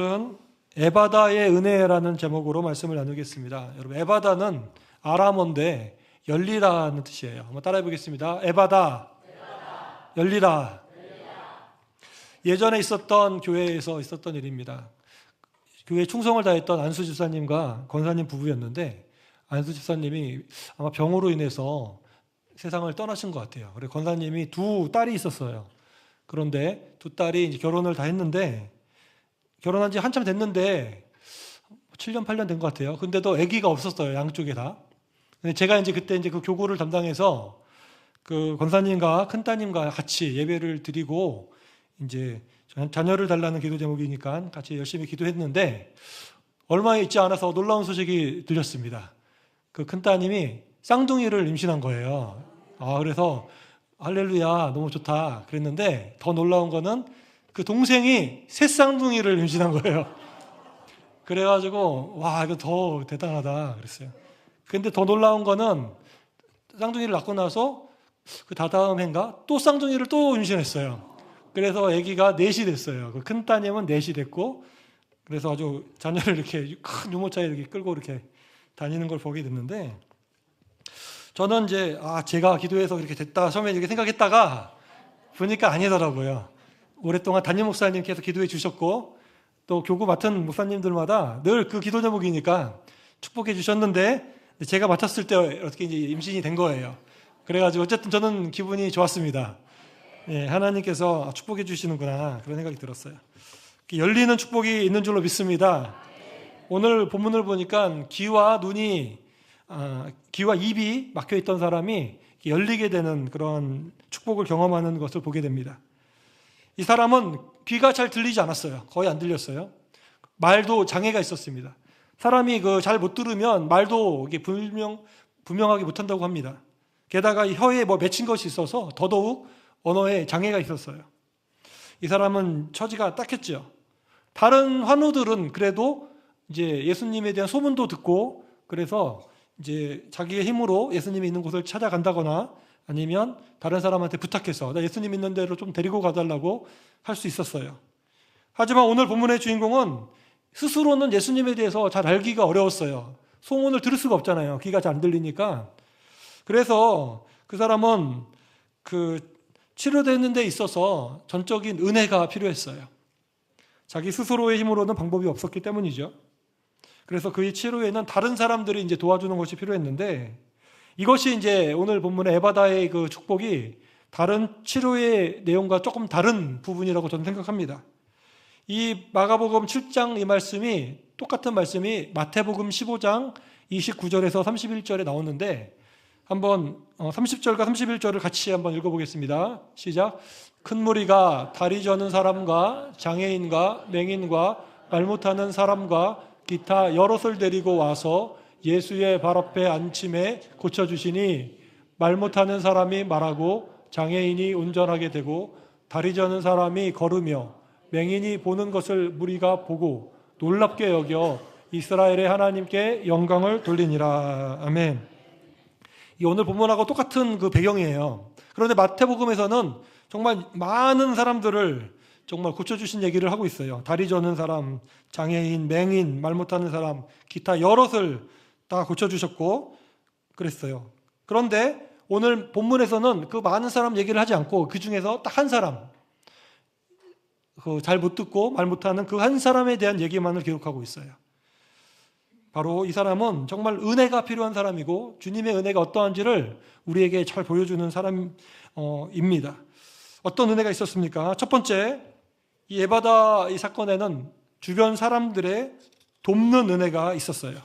오늘은 에바다의 은혜라는 제목으로 말씀을 나누겠습니다. 여러분, 에바다는 아람어인데 열리라는 뜻이에요. 한번 따라해 보겠습니다. 에바다, 열리라. 예전에 있었던 교회에서 있었던 일입니다. 교회에 충성을 다했던 안수 집사님과 권사님 부부였는데, 안수 집사님이 아마 병으로 인해서 세상을 떠나신 것 같아요. 그래서 권사님이 두 딸이 있었어요. 그런데 두 딸이 이제 결혼을 다 했는데, 결혼한 지 한참 됐는데 7년 8년 된 것 같아요. 근데도 아기가 없었어요, 양쪽에 다. 근데 제가 이제 그때 이제 그 교구를 담당해서 그 권사님과 큰따님과 같이 예배를 드리고, 이제 자녀를 달라는 기도 제목이니까 같이 열심히 기도했는데, 얼마 있지 않아서 놀라운 소식이 들렸습니다. 그 큰따님이 쌍둥이를 임신한 거예요. 그래서 할렐루야, 너무 좋다 그랬는데, 더 놀라운 거는 그 동생이 새 쌍둥이를 임신한 거예요. 그래가지고 와, 이거 더 대단하다 그랬어요. 근데 더 놀라운 거는 쌍둥이를 낳고 나서 그 다다음 해인가 또 쌍둥이를 또 임신했어요. 그래서 아기가 넷이 됐어요. 그 큰 따님은 넷이 됐고, 그래서 아주 자녀를 이렇게 큰 유모차에 이렇게 끌고 이렇게 다니는 걸 보게 됐는데, 저는 이제 제가 기도해서 이렇게 됐다 처음에 이렇게 생각했다가 보니까 아니더라고요. 오랫동안 담임 목사님께서 기도해 주셨고, 또 교구 맡은 목사님들마다 늘 그 기도 제목이니까 축복해 주셨는데, 제가 맡았을 때 어떻게 이제 임신이 된 거예요. 그래가지고 어쨌든 저는 기분이 좋았습니다. 예, 하나님께서 축복해 주시는구나, 그런 생각이 들었어요. 열리는 축복이 있는 줄로 믿습니다. 오늘 본문을 보니까 귀와 입이 막혀 있던 사람이 열리게 되는 그런 축복을 경험하는 것을 보게 됩니다. 이 사람은 귀가 잘 들리지 않았어요. 거의 안 들렸어요. 말도 장애가 있었습니다. 사람이 잘 못 들으면 말도 이게 분명하게 못한다고 합니다. 게다가 이 혀에 맺힌 것이 있어서 더더욱 언어에 장애가 있었어요. 이 사람은 처지가 딱했죠. 다른 환우들은 그래도 이제 예수님에 대한 소문도 듣고, 그래서 이제 자기의 힘으로 예수님이 있는 곳을 찾아간다거나 아니면 다른 사람한테 부탁해서 나 예수님 있는 데로 좀 데리고 가달라고 할 수 있었어요. 하지만 오늘 본문의 주인공은 스스로는 예수님에 대해서 잘 알기가 어려웠어요. 소문을 들을 수가 없잖아요. 귀가 잘 안 들리니까. 그래서 그 사람은 치료되는 데 있어서 전적인 은혜가 필요했어요. 자기 스스로의 힘으로는 방법이 없었기 때문이죠. 그래서 그의 치료에는 다른 사람들이 이제 도와주는 것이 필요했는데, 이것이 이제 오늘 본문의 에바다의 그 축복이 다른 치료의 내용과 조금 다른 부분이라고 저는 생각합니다. 이 마가복음 7장 이 말씀이, 똑같은 말씀이 마태복음 15장 29절에서 31절에 나오는데, 한번 30절과 31절을 같이 한번 읽어보겠습니다. 시작. 큰 무리가 다리 저는 사람과 장애인과 맹인과 말 못하는 사람과 기타 여럿을 데리고 와서 예수의 발 앞에 앉힘에 고쳐주시니, 말 못하는 사람이 말하고 장애인이 운전하게 되고 다리 저는 사람이 걸으며 맹인이 보는 것을 무리가 보고 놀랍게 여겨 이스라엘의 하나님께 영광을 돌리니라. 아멘. 이 오늘 본문하고 똑같은 그 배경이에요. 그런데 마태복음에서는 정말 많은 사람들을 정말 고쳐주신 얘기를 하고 있어요. 다리 저는 사람, 장애인, 맹인, 말 못하는 사람, 기타 여럿을 다 고쳐주셨고 그랬어요. 그런데 오늘 본문에서는 그 많은 사람 얘기를 하지 않고 그 중에서 딱 한 사람, 잘 못 듣고 말 못하는 그 한 사람에 대한 얘기만을 기록하고 있어요. 바로 이 사람은 정말 은혜가 필요한 사람이고 주님의 은혜가 어떠한지를 우리에게 잘 보여주는 사람입니다. 어떤 은혜가 있었습니까? 첫 번째, 이 에바다 이 사건에는 주변 사람들의 돕는 은혜가 있었어요.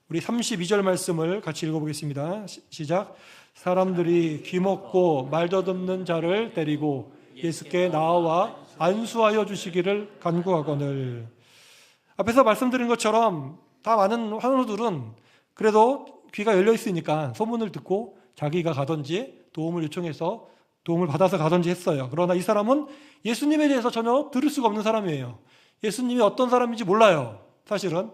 우리 32절 말씀을 같이 읽어보겠습니다. 시작. 사람들이 귀먹고 말 더듬는 자를 데리고 예수께 나와 안수하여 주시기를 간구하거늘. 앞에서 말씀드린 것처럼 다 많은 환우들은 그래도 귀가 열려 있으니까 소문을 듣고 자기가 가든지 도움을 요청해서 도움을 받아서 가든지 했어요. 그러나 이 사람은 예수님에 대해서 전혀 들을 수가 없는 사람이에요. 예수님이 어떤 사람인지 몰라요, 사실은.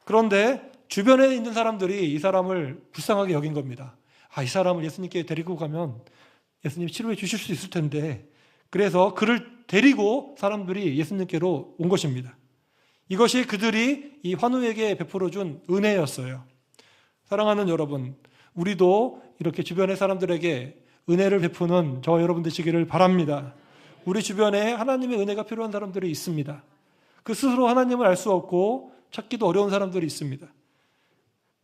그런데 주변에 있는 사람들이 이 사람을 불쌍하게 여긴 겁니다. 이 사람을 예수님께 데리고 가면 예수님이 치료해 주실 수 있을 텐데, 그래서 그를 데리고 사람들이 예수님께로 온 것입니다. 이것이 그들이 이 환우에게 베풀어 준 은혜였어요. 사랑하는 여러분, 우리도 이렇게 주변의 사람들에게 은혜를 베푸는 저와 여러분 되시기를 바랍니다. 우리 주변에 하나님의 은혜가 필요한 사람들이 있습니다. 그 스스로 하나님을 알 수 없고 찾기도 어려운 사람들이 있습니다.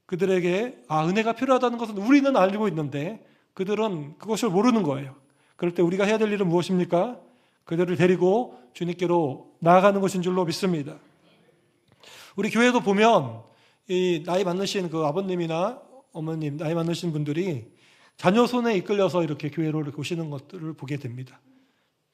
그들에게 은혜가 필요하다는 것은 우리는 알고 있는데 그들은 그것을 모르는 거예요. 그럴 때 우리가 해야 될 일은 무엇입니까? 그들을 데리고 주님께로 나아가는 것인 줄로 믿습니다. 우리 교회도 보면 이 나이 많으신 그 아버님이나 어머님, 나이 많으신 분들이 자녀 손에 이끌려서 이렇게 교회로 이렇게 오시는 것들을 보게 됩니다.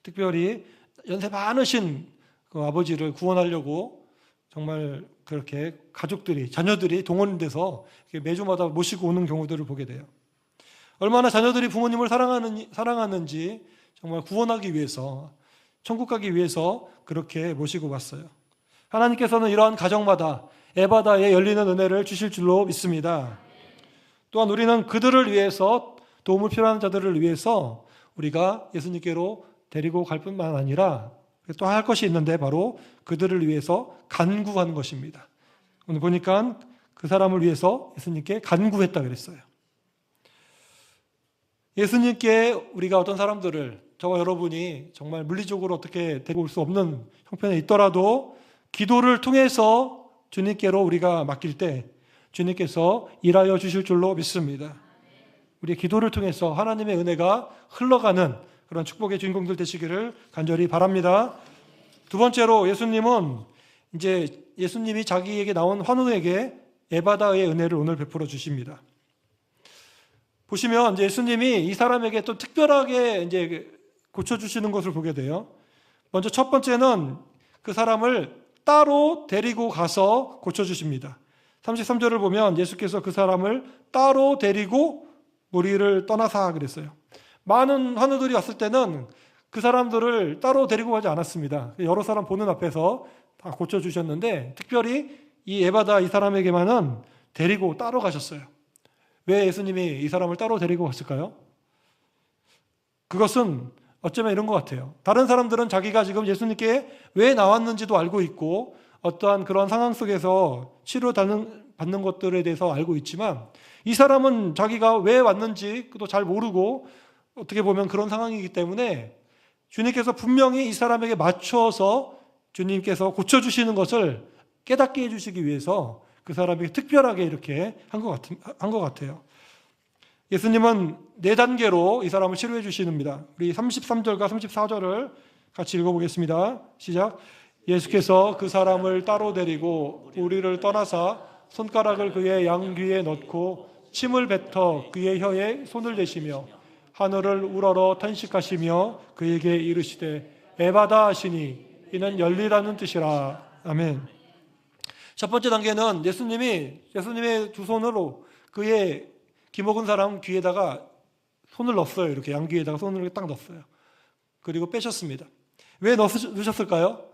특별히 연세 많으신 그 아버지를 구원하려고 정말 그렇게 가족들이, 자녀들이 동원이 돼서 매주마다 모시고 오는 경우들을 보게 돼요. 얼마나 자녀들이 부모님을 사랑하는지 정말 구원하기 위해서, 천국 가기 위해서 그렇게 모시고 왔어요. 하나님께서는 이러한 가정마다 에바다에 열리는 은혜를 주실 줄로 믿습니다. 또한 우리는 그들을 위해서, 도움을 필요한 자들을 위해서 우리가 예수님께로 데리고 갈 뿐만 아니라 또 할 것이 있는데 바로 그들을 위해서 간구하는 것입니다. 오늘 보니까 그 사람을 위해서 예수님께 간구했다 그랬어요. 예수님께 우리가 어떤 사람들을, 저와 여러분이 정말 물리적으로 어떻게 데리고 올 수 없는 형편에 있더라도 기도를 통해서 주님께로 우리가 맡길 때 주님께서 일하여 주실 줄로 믿습니다. 우리의 기도를 통해서 하나님의 은혜가 흘러가는 그런 축복의 주인공들 되시기를 간절히 바랍니다. 두 번째로 예수님은 이제 예수님이 자기에게 나온 환우에게 에바다의 은혜를 오늘 베풀어 주십니다. 보시면 이제 예수님이 이 사람에게 또 특별하게 이제 고쳐주시는 것을 보게 돼요. 먼저 첫 번째는 그 사람을 따로 데리고 가서 고쳐주십니다. 33절을 보면 예수께서 그 사람을 따로 데리고 무리를 떠나사 그랬어요. 많은 환우들이 왔을 때는 그 사람들을 따로 데리고 가지 않았습니다. 여러 사람 보는 앞에서 다 고쳐주셨는데 특별히 이 에바다 이 사람에게만은 데리고 따로 가셨어요. 왜 예수님이 이 사람을 따로 데리고 갔을까요? 그것은 어쩌면 이런 것 같아요. 다른 사람들은 자기가 지금 예수님께 왜 나왔는지도 알고 있고 어떠한 그런 상황 속에서 치료받는 것들에 대해서 알고 있지만 이 사람은 자기가 왜 왔는지도 잘 모르고 어떻게 보면 그런 상황이기 때문에 주님께서 분명히 이 사람에게 맞춰서 주님께서 고쳐주시는 것을 깨닫게 해주시기 위해서 그 사람에게 특별하게 이렇게 한 것 같아요. 예수님은 4단계로 이 사람을 치료해 주십니다. 우리 33절과 34절을 같이 읽어보겠습니다. 시작. 예수께서 그 사람을 따로 데리고 우리를 떠나사 손가락을 그의 양귀에 넣고 침을 뱉어 그의 혀에 손을 대시며 하늘을 우러러 탄식하시며 그에게 이르시되 에바다 하시니 이는 열리라는 뜻이라. 아멘. 첫 번째 단계는 예수님의 두 손으로 그의 기먹은 사람 귀에다가 손을 넣었어요. 이렇게 양귀에다가 손을 딱 넣었어요. 그리고 빼셨습니다. 왜 넣으셨을까요?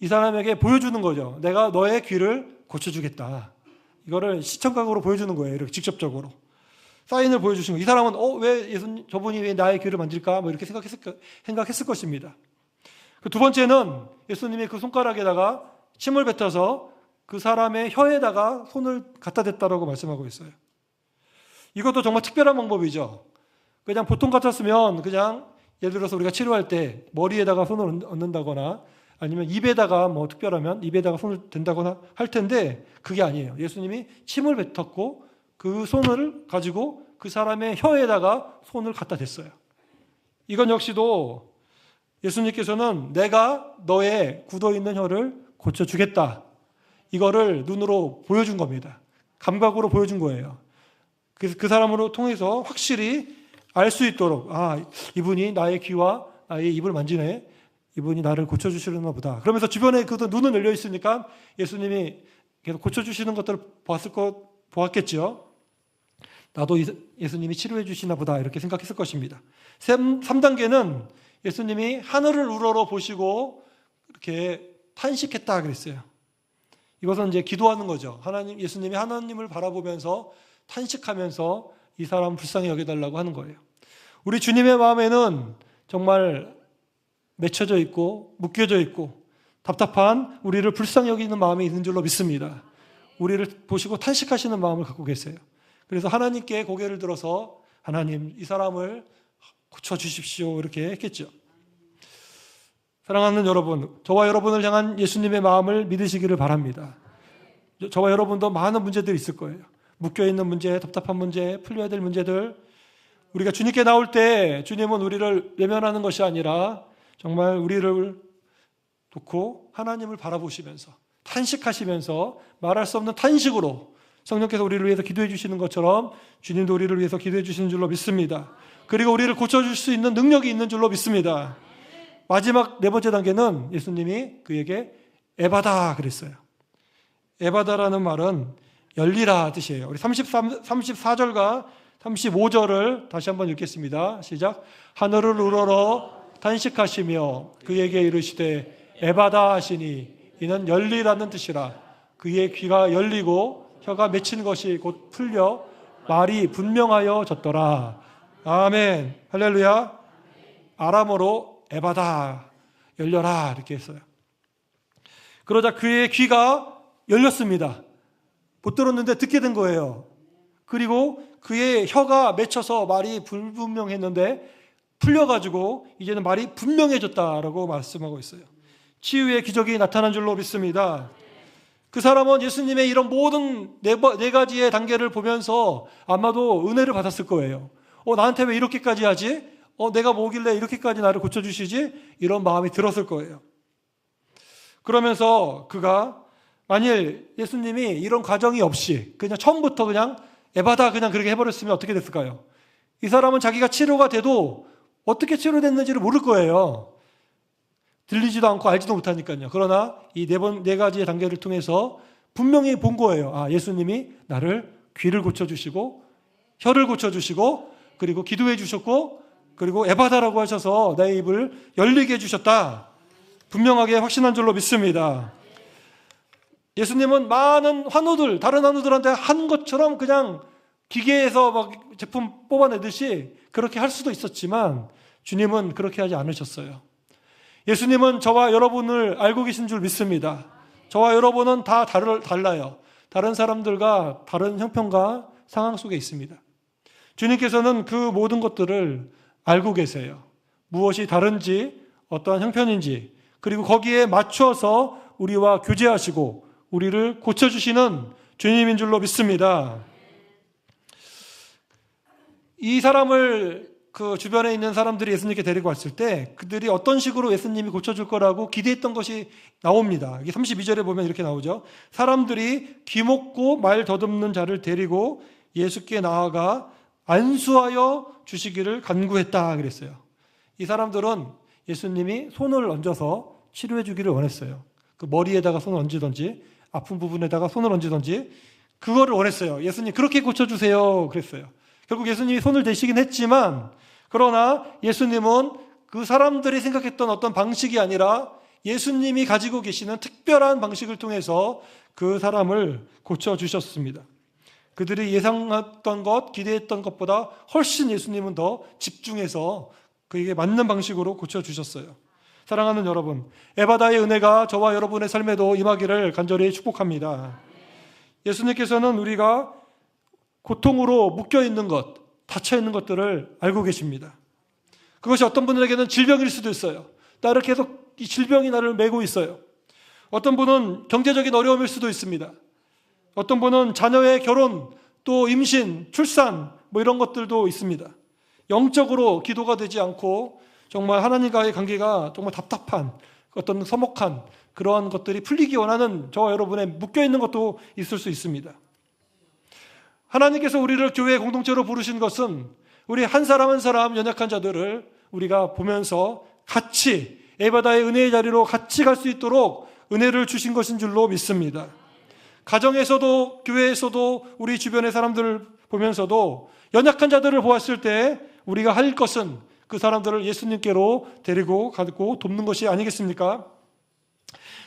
이 사람에게 보여주는 거죠. 내가 너의 귀를 고쳐주겠다. 이거를 시청각으로 보여주는 거예요. 이렇게 직접적으로. 사인을 보여주신 거예요. 이 사람은 왜 저분이 왜 나의 귀를 만질까? 뭐 이렇게 생각했을 것입니다. 그 두 번째는 예수님이 그 손가락에다가 침을 뱉어서 그 사람의 혀에다가 손을 갖다 댔다라고 말씀하고 있어요. 이것도 정말 특별한 방법이죠. 그냥 보통 같았으면 그냥 예를 들어서 우리가 치료할 때 머리에다가 손을 얹는다거나 아니면 입에다가 뭐 특별하면 입에다가 손을 댄다거나 할 텐데 그게 아니에요. 예수님이 침을 뱉었고 그 손을 가지고 그 사람의 혀에다가 손을 갖다 댔어요. 이건 역시도 예수님께서는 내가 너의 굳어있는 혀를 고쳐주겠다. 이거를 눈으로 보여준 겁니다. 감각으로 보여준 거예요. 그래서 그 사람으로 통해서 확실히 알 수 있도록 이분이 나의 귀와 나의 입을 만지네. 이분이 나를 고쳐주시려나 보다. 그러면서 주변에 그도 눈은 열려 있으니까 예수님이 계속 고쳐주시는 것들을 보았겠죠. 나도 예수님이 치료해 주시나 보다 이렇게 생각했을 것입니다. 3단계는 예수님이 하늘을 우러러 보시고 이렇게 탄식했다 그랬어요. 이것은 이제 기도하는 거죠. 예수님이 하나님을 바라보면서 탄식하면서 이 사람 불쌍히 여겨달라고 하는 거예요. 우리 주님의 마음에는 정말 맺혀져 있고 묶여져 있고 답답한 우리를 불쌍히 여기는 마음이 있는 줄로 믿습니다. 우리를 보시고 탄식하시는 마음을 갖고 계세요. 그래서 하나님께 고개를 들어서 하나님, 이 사람을 고쳐주십시오 이렇게 했겠죠. 사랑하는 여러분, 저와 여러분을 향한 예수님의 마음을 믿으시기를 바랍니다. 저와 여러분도 많은 문제들이 있을 거예요. 묶여있는 문제, 답답한 문제, 풀려야 될 문제들. 우리가 주님께 나올 때 주님은 우리를 외면하는 것이 아니라 정말 우리를 놓고 하나님을 바라보시면서 탄식하시면서 말할 수 없는 탄식으로 성령께서 우리를 위해서 기도해 주시는 것처럼 주님도 우리를 위해서 기도해 주시는 줄로 믿습니다. 그리고 우리를 고쳐줄 수 있는 능력이 있는 줄로 믿습니다. 마지막 네 번째 단계는 예수님이 그에게 에바다 그랬어요. 에바다라는 말은 열리라 뜻이에요. 우리 34절과 35절을 다시 한번 읽겠습니다. 시작. 하늘을 우러러 탄식하시며 그에게 이르시되 에바다 하시니 이는 열리라는 뜻이라. 그의 귀가 열리고 혀가 맺힌 것이 곧 풀려 말이 분명하여 졌더라. 아멘. 할렐루야. 아람어로 에바다, 열려라 이렇게 했어요. 그러자 그의 귀가 열렸습니다. 못 들었는데 듣게 된 거예요. 그리고 그의 혀가 맺혀서 말이 불분명했는데 풀려가지고 이제는 말이 분명해졌다라고 말씀하고 있어요. 치유의 기적이 나타난 줄로 믿습니다. 그 사람은 예수님의 이런 모든 네 가지의 단계를 보면서 아마도 은혜를 받았을 거예요. 나한테 왜 이렇게까지 하지? 내가 뭐길래 이렇게까지 나를 고쳐주시지? 이런 마음이 들었을 거예요. 그러면서 그가 만일 예수님이 이런 과정이 없이 그냥 처음부터 그냥 에바다 그냥 그렇게 해버렸으면 어떻게 됐을까요? 이 사람은 자기가 치료가 돼도 어떻게 치료됐는지를 모를 거예요. 들리지도 않고 알지도 못하니까요. 그러나 이 네 가지의 단계를 통해서 분명히 본 거예요. 예수님이 나를 귀를 고쳐주시고 혀를 고쳐주시고 그리고 기도해 주셨고 그리고 에바다라고 하셔서 내 입을 열리게 해주셨다. 분명하게 확신한 줄로 믿습니다. 예수님은 많은 환우들, 다른 환우들한테 한 것처럼 그냥 기계에서 막 제품 뽑아내듯이 그렇게 할 수도 있었지만 주님은 그렇게 하지 않으셨어요. 예수님은 저와 여러분을 알고 계신 줄 믿습니다. 저와 여러분은 다 달라요. 다른 사람들과 다른 형편과 상황 속에 있습니다. 주님께서는 그 모든 것들을 알고 계세요. 무엇이 다른지, 어떠한 형편인지, 그리고 거기에 맞춰서 우리와 교제하시고 우리를 고쳐주시는 주님인 줄로 믿습니다. 이 사람을 그 주변에 있는 사람들이 예수님께 데리고 왔을 때 그들이 어떤 식으로 예수님이 고쳐줄 거라고 기대했던 것이 나옵니다. 32절에 보면 이렇게 나오죠. 사람들이 귀먹고 말 더듬는 자를 데리고 예수께 나아가 안수하여 주시기를 간구했다 그랬어요. 이 사람들은 예수님이 손을 얹어서 치료해 주기를 원했어요. 그 머리에다가 손을 얹든지 아픈 부분에다가 손을 얹든지 그거를 원했어요. 예수님 그렇게 고쳐주세요 그랬어요. 결국 예수님이 손을 대시긴 했지만 그러나 예수님은 그 사람들이 생각했던 어떤 방식이 아니라 예수님이 가지고 계시는 특별한 방식을 통해서 그 사람을 고쳐주셨습니다. 그들이 예상했던 것, 기대했던 것보다 훨씬 예수님은 더 집중해서 그에게 맞는 방식으로 고쳐주셨어요. 사랑하는 여러분, 에바다의 은혜가 저와 여러분의 삶에도 임하기를 간절히 축복합니다. 예수님께서는 우리가 고통으로 묶여있는 것, 닫혀있는 것들을 알고 계십니다. 그것이 어떤 분들에게는 질병일 수도 있어요. 나를 계속 이 질병이 나를 메고 있어요. 어떤 분은 경제적인 어려움일 수도 있습니다. 어떤 분은 자녀의 결혼, 또 임신, 출산 뭐 이런 것들도 있습니다. 영적으로 기도가 되지 않고 정말 하나님과의 관계가 정말 답답한 어떤 서먹한 그러한 것들이 풀리기 원하는 저와 여러분의 묶여있는 것도 있을 수 있습니다. 하나님께서 우리를 교회 공동체로 부르신 것은 우리 한 사람 한 사람 연약한 자들을 우리가 보면서 같이 에바다의 은혜의 자리로 같이 갈 수 있도록 은혜를 주신 것인 줄로 믿습니다. 가정에서도 교회에서도 우리 주변의 사람들을 보면서도 연약한 자들을 보았을 때 우리가 할 것은 그 사람들을 예수님께로 데리고 가고 돕는 것이 아니겠습니까?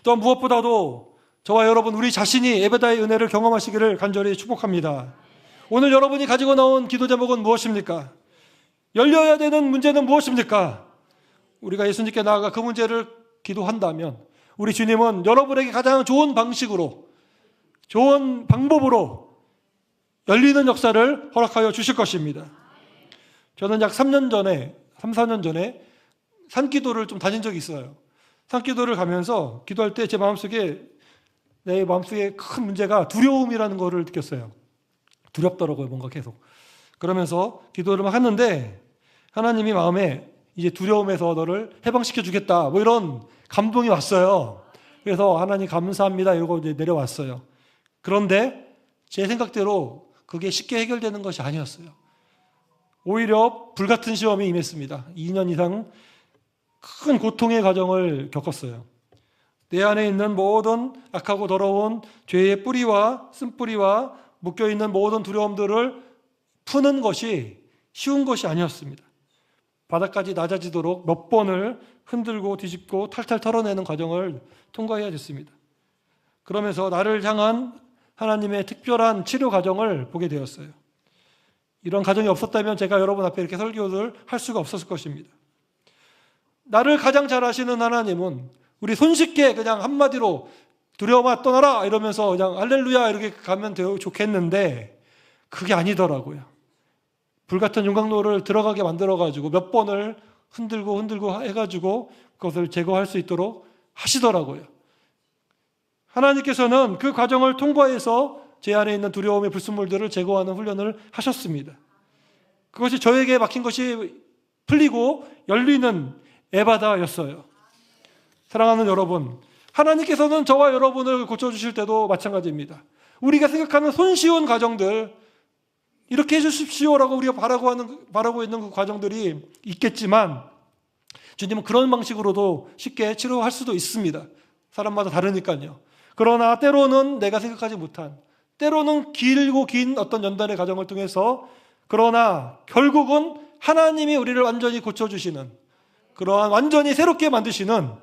또한 무엇보다도 저와 여러분 우리 자신이 에바다의 은혜를 경험하시기를 간절히 축복합니다. 오늘 여러분이 가지고 나온 기도 제목은 무엇입니까? 열려야 되는 문제는 무엇입니까? 우리가 예수님께 나아가 그 문제를 기도한다면 우리 주님은 여러분에게 가장 좋은 방식으로, 좋은 방법으로 열리는 역사를 허락하여 주실 것입니다. 저는 약 3년 전에, 3, 4년 전에 산기도를 좀 다닌 적이 있어요. 산기도를 가면서 기도할 때 내 마음속에 큰 문제가 두려움이라는 거를 느꼈어요. 두렵더라고요, 뭔가 계속. 그러면서 기도를 막 했는데 하나님이 마음에 이제 두려움에서 너를 해방시켜 주겠다, 뭐 이런 감동이 왔어요. 그래서 하나님 감사합니다 이러고 이제 내려왔어요. 그런데 제 생각대로 그게 쉽게 해결되는 것이 아니었어요. 오히려 불같은 시험이 임했습니다. 2년 이상 큰 고통의 과정을 겪었어요. 내 안에 있는 모든 악하고 더러운 죄의 뿌리와 쓴뿌리와 묶여있는 모든 두려움들을 푸는 것이 쉬운 것이 아니었습니다. 바닥까지 낮아지도록 몇 번을 흔들고 뒤집고 탈탈 털어내는 과정을 통과해야 됐습니다. 그러면서 나를 향한 하나님의 특별한 치료 과정을 보게 되었어요. 이런 과정이 없었다면 제가 여러분 앞에 이렇게 설교를 할 수가 없었을 것입니다. 나를 가장 잘 아시는 하나님은 우리 손쉽게 그냥 한마디로 두려움아 떠나라 이러면서 그냥 할렐루야 이렇게 가면 좋겠는데 그게 아니더라고요. 불같은 용광로를 들어가게 만들어가지고 몇 번을 흔들고 해가지고 그것을 제거할 수 있도록 하시더라고요. 하나님께서는 그 과정을 통과해서 제 안에 있는 두려움의 불순물들을 제거하는 훈련을 하셨습니다. 그것이 저에게 막힌 것이 풀리고 열리는 에바다였어요. 사랑하는 여러분, 하나님께서는 저와 여러분을 고쳐주실 때도 마찬가지입니다. 우리가 생각하는 손쉬운 과정들, 이렇게 해주십시오라고 우리가 바라고 있는 그 과정들이 있겠지만 주님은 그런 방식으로도 쉽게 치료할 수도 있습니다. 사람마다 다르니까요. 그러나 때로는 내가 생각하지 못한, 때로는 길고 긴 어떤 연단의 과정을 통해서, 그러나 결국은 하나님이 우리를 완전히 고쳐주시는, 그러한 완전히 새롭게 만드시는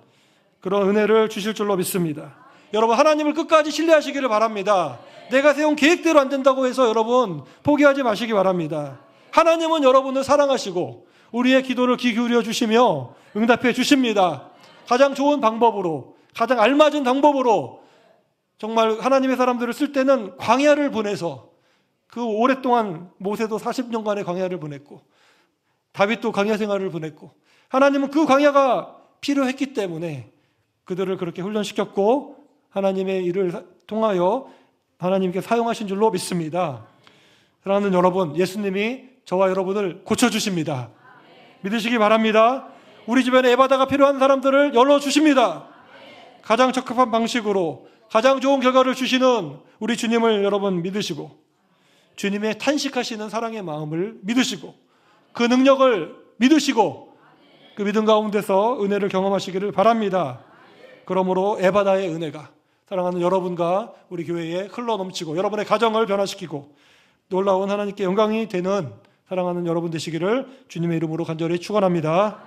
그런 은혜를 주실 줄로 믿습니다. 여러분, 하나님을 끝까지 신뢰하시기를 바랍니다. 내가 세운 계획대로 안 된다고 해서 여러분 포기하지 마시기 바랍니다. 하나님은 여러분을 사랑하시고 우리의 기도를 귀 기울여 주시며 응답해 주십니다. 가장 좋은 방법으로, 가장 알맞은 방법으로, 정말 하나님의 사람들을 쓸 때는 광야를 보내서, 그 오랫동안 모세도 40년간의 광야를 보냈고 다윗도 광야 생활을 보냈고, 하나님은 그 광야가 필요했기 때문에 그들을 그렇게 훈련시켰고 하나님의 일을 통하여 하나님께 사용하신 줄로 믿습니다. 사랑하는 여러분, 예수님이 저와 여러분을 고쳐주십니다. 믿으시기 바랍니다. 우리 주변에 에바다가 필요한 사람들을 열어주십니다. 가장 적합한 방식으로 가장 좋은 결과를 주시는 우리 주님을 여러분 믿으시고, 주님의 탄식하시는 사랑의 마음을 믿으시고, 그 능력을 믿으시고, 그 믿음 가운데서 은혜를 경험하시기를 바랍니다. 그러므로 에바다의 은혜가 사랑하는 여러분과 우리 교회에 흘러넘치고 여러분의 가정을 변화시키고 놀라운 하나님께 영광이 되는 사랑하는 여러분 되시기를 주님의 이름으로 간절히 축원합니다.